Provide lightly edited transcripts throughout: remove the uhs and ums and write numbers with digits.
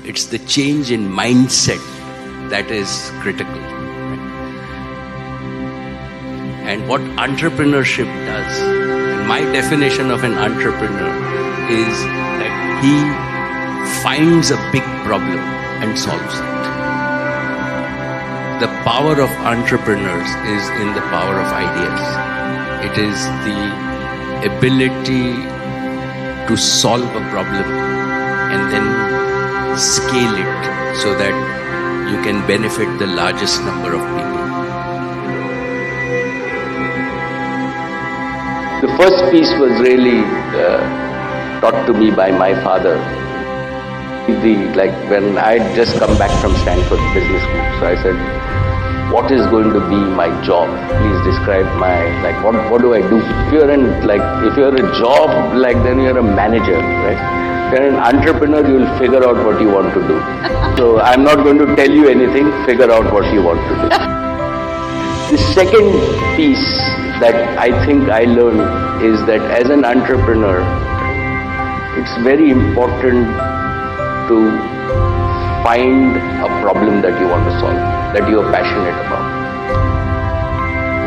It's the change in mindset that is critical. And what entrepreneurship does, and my definition of an entrepreneur is that he finds a big problem and solves it. The power of entrepreneurs is in the power of ideas. It is the ability to solve a problem and then scale it so that you can benefit the largest number of people. The first piece was really taught to me by my father. When I had just come back from Stanford Business School, so I said, what is going to be my job? Please describe what do I do? If you're a job, then you're a manager, right? If you're an entrepreneur, you'll figure out what you want to do. So I'm not going to tell you anything, figure out what you want to do. The second piece that I think I learned is that as an entrepreneur, it's very important to find a problem that you want to solve, that you are passionate about.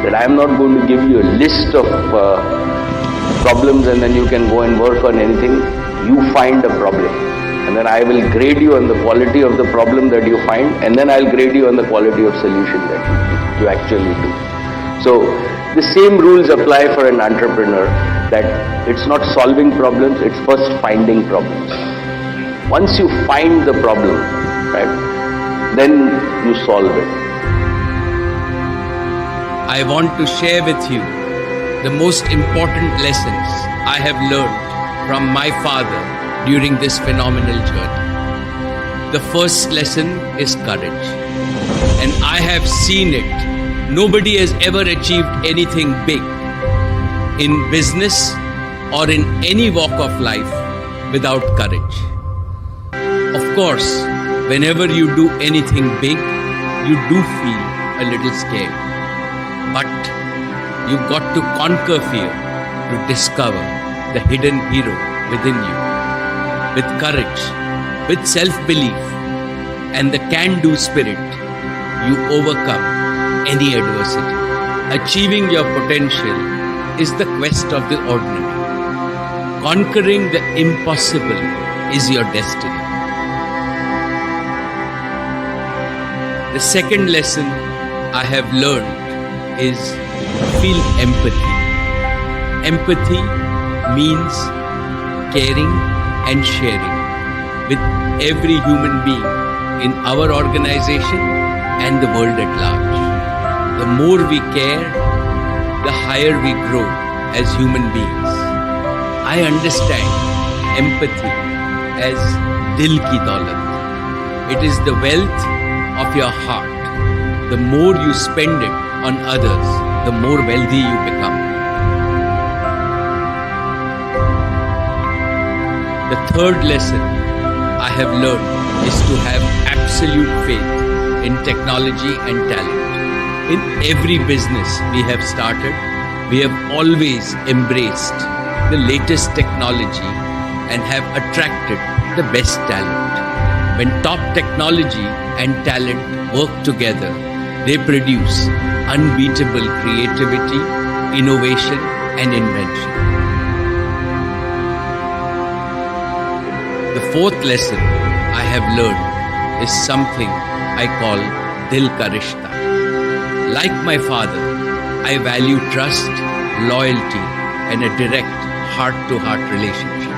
That I am not going to give you a list of problems and then you can go and work on anything. You find a problem and then I will grade you on the quality of the problem that you find, and then I'll grade you on the quality of solution that you actually do. So the same rules apply for an entrepreneur, that it's not solving problems, it's first finding problems. Once you find the problem, right, then you solve it. I want to share with you the most important lessons I have learned from my father during this phenomenal journey. The first lesson is courage. And I have seen it. Nobody has ever achieved anything big in business or in any walk of life without courage. Of course, whenever you do anything big, you do feel a little scared. But you've got to conquer fear to discover the hidden hero within you. With courage, with self-belief, and the can-do spirit, you overcome any adversity. Achieving your potential is the quest of the ordinary. Conquering the impossible is your destiny. The second lesson I have learned is feel empathy. Empathy means caring and sharing with every human being in our organization and the world at large. The more we care, the higher we grow as human beings. I understand empathy as dil ki daulat. It is the wealth of your heart. The more you spend it on others, the more wealthy you become. The third lesson I have learned is to have absolute faith in technology and talent. In every business we have started, we have always embraced the latest technology and have attracted the best talent. When top technology and talent work together, they produce unbeatable creativity, innovation, and invention. The fourth lesson I have learned is something I call Dil Ka Rishta. Like my father, I value trust, loyalty, and a direct heart-to-heart relationship.